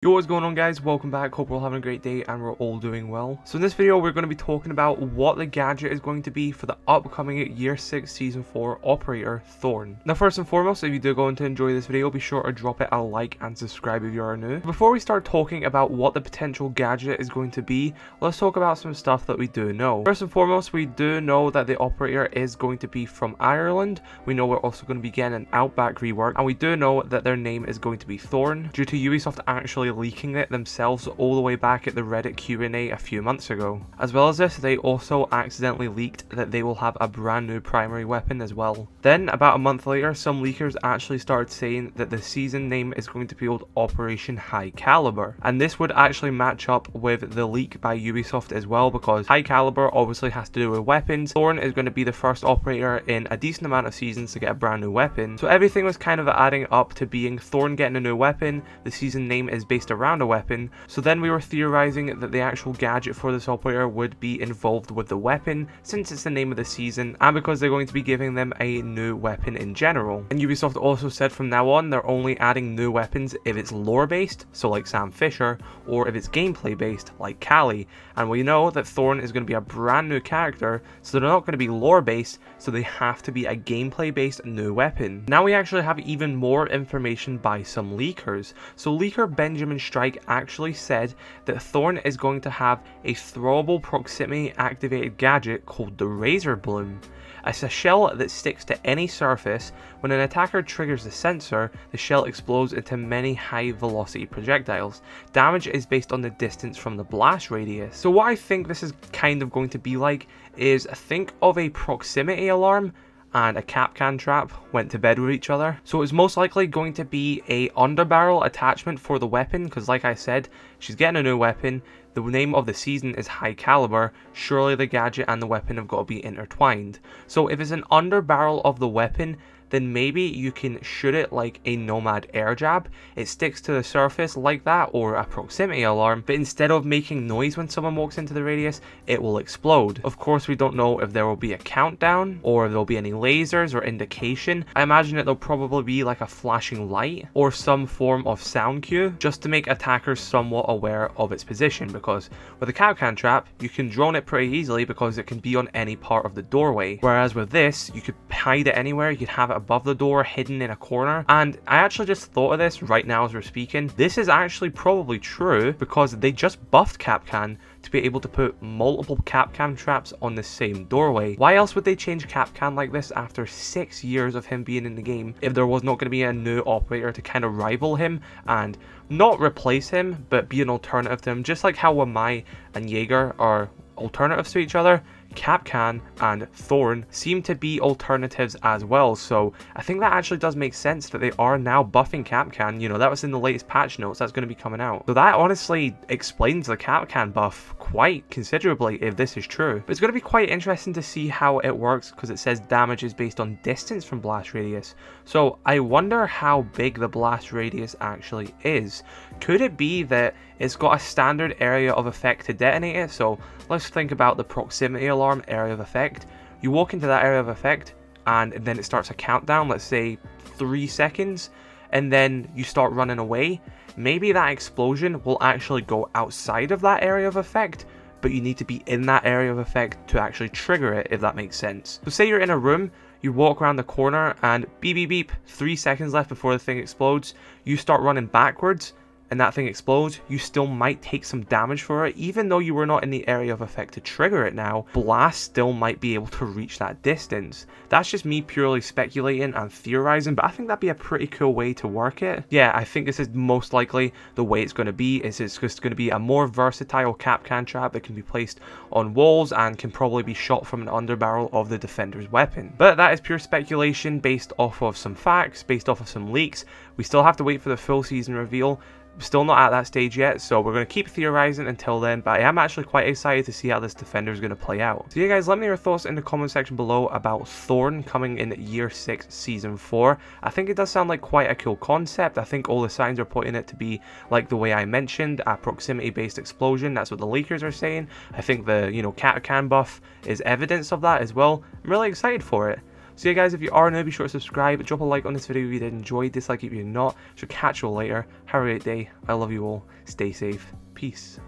Yo, what's going on guys? Welcome back. Hope we're all having a great day and we're all doing well. So in this video we're going to be talking about what the gadget is going to be for the upcoming Year 6 Season 4 operator Thorn. Now first and foremost, if you do going to enjoy this video, be sure to drop it a like and subscribe if you are new. Before we start talking about what the potential gadget is going to be, let's talk about some stuff that we do know. First and foremost, we do know that the operator is going to be from Ireland. We know we're also going to be getting an Outback rework, and we do know that their name is going to be Thorn, due to Ubisoft actually leaking it themselves all the way back at the Reddit Q&A a few months ago. As well as this, they also accidentally leaked that they will have a brand new primary weapon as well. Then about a month later, some leakers actually started saying that the season name is going to be called Operation High Caliber, and this would actually match up with the leak by Ubisoft as well, because High Caliber obviously has to do with weapons. Thorn is going to be the first operator in a decent amount of seasons to get a brand new weapon, so everything was kind of adding up to being Thorn getting a new weapon. The season name is based around a weapon, so then we were theorizing that the actual gadget for this operator would be involved with the weapon, since it's the name of the season and because they're going to be giving them a new weapon in general. And Ubisoft also said from now on they're only adding new weapons if it's lore based, so like Sam Fisher, or if it's gameplay based like Callie. And we know that Thorn is going to be a brand new character, so they're not going to be lore based, so they have to be a gameplay based new weapon. Now we actually have even more information by some leakers. So leaker Benjamin Strike actually said that Thorn is going to have a throwable proximity activated gadget called the Razor Bloom. It's a shell that sticks to any surface. When an attacker triggers the sensor, the shell explodes into many high velocity projectiles. Damage is based on the distance from the blast radius. So what I think this is kind of going to be like is, think of a proximity alarm and a Kapkan trap went to bed with each other. So it's most likely going to be a underbarrel attachment for the weapon, because like I said, she's getting a new weapon. The name of the season is High Caliber. Surely the gadget and the weapon have got to be intertwined. So if it's an underbarrel of the weapon, then maybe you can shoot it like a Nomad air jab. It sticks to the surface like that, or a proximity alarm, but instead of making noise when someone walks into the radius, it will explode. Of course, we don't know if there will be a countdown, or if there'll be any lasers or indication. I imagine that there'll probably be like a flashing light, or some form of sound cue, just to make attackers somewhat aware of its position, because with a Kapkan trap, you can drone it pretty easily because it can be on any part of the doorway. Whereas with this, you could hide it anywhere. You could have it above the door, hidden in a corner. And I actually just thought of this right now as we're speaking. This is actually probably true because they just buffed Kapkan to be able to put multiple Kapkan traps on the same doorway. Why else would they change Kapkan like this after 6 years of him being in the game if there was not going to be a new operator to kind of rival him and not replace him, but be an alternative to him? Just like how Wamai and Jaeger are alternatives to each other, Kapkan and Thorn seem to be alternatives as well. So I think that actually does make sense that they are now buffing Kapkan. You know, that was in the latest patch notes that's going to be coming out. So that honestly explains the Kapkan buff quite considerably if this is true. But it's going to be quite interesting to see how it works, because it says damage is based on distance from blast radius. So I wonder how big the blast radius actually is. Could it be that it's got a standard area of effect to detonate it? So let's think about the proximity alarm area of effect. You walk into that area of effect and then it starts a countdown, let's say 3 seconds, and then you start running away. Maybe that explosion will actually go outside of that area of effect, but you need to be in that area of effect to actually trigger it, if that makes sense. So say you're in a room, you walk around the corner and beep beep beep, 3 seconds left before the thing explodes, you start running backwards and that thing explodes. You still might take some damage for it, even though you were not in the area of effect to trigger it now. Blast still might be able to reach that distance. That's just me purely speculating and theorizing, but I think that'd be a pretty cool way to work it. Yeah, I think this is most likely the way it's going to be. Is it's just going to be a more versatile Kapkan trap that can be placed on walls and can probably be shot from an underbarrel of the defender's weapon. But that is pure speculation based off of some facts, based off of some leaks. We still have to wait for the full season reveal. Still not at that stage yet, so we're going to keep theorizing until then, but I am actually quite excited to see how this defender is going to play out. So yeah guys, let me know your thoughts in the comment section below about Thorn coming in Year 6 Season 4. I think it does sound like quite a cool concept. I think all the signs are pointing it to be like the way I mentioned, a proximity based explosion. That's what the leakers are saying. I think the, Kapkan buff is evidence of that as well. I'm really excited for it. So yeah guys, if you are new, be sure to subscribe, drop a like on this video if you did enjoy, dislike if you did not. Shall catch you all later. Have a great day. I love you all. Stay safe. Peace.